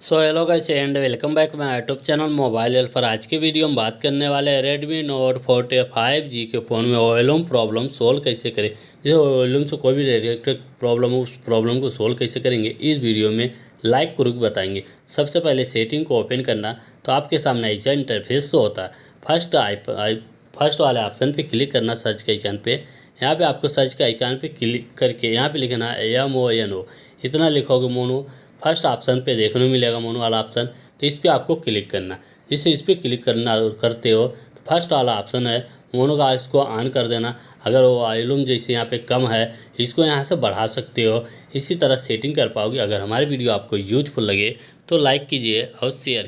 So hello guys and welcome back my YouTube channel mobile help पर। आज की video में बात करने वाले हैं Redmi Note 40 5G के फ़ोन में वॉल्यूम प्रॉब्लम सोल्व कैसे करें। जैसे वॉल्यूम से कोई भी रिलेटेड प्रॉब्लम हो, उस प्रॉब्लम को सोल्व कैसे करेंगे इस वीडियो में लाइक करूँ बताएंगे। सबसे पहले सेटिंग को ओपन करना, तो आपके सामने ऐसा इंटरफेस शो होता है। फर्स्ट वाले ऑप्शन पर क्लिक करना, सर्च के आइकन पे। यहाँ पे आपको सर्च के आइकन पे क्लिक करके यहाँ पे लिखना है MONO, इतना लिखोगे मोनो। फर्स्ट ऑप्शन पे देखने को मिलेगा मोनो वाला ऑप्शन, तो इस पर आपको क्लिक करना। जिससे इस पर क्लिक करना करते हो तो फर्स्ट वाला ऑप्शन है मोनो का, इसको ऑन कर देना। अगर वो वॉल्यूम जैसे यहाँ पे कम है, इसको यहाँ से बढ़ा सकते हो। इसी तरह सेटिंग कर पाओगे। अगर हमारी वीडियो आपको यूजफुल लगे तो लाइक कीजिए और शेयर कीजिए।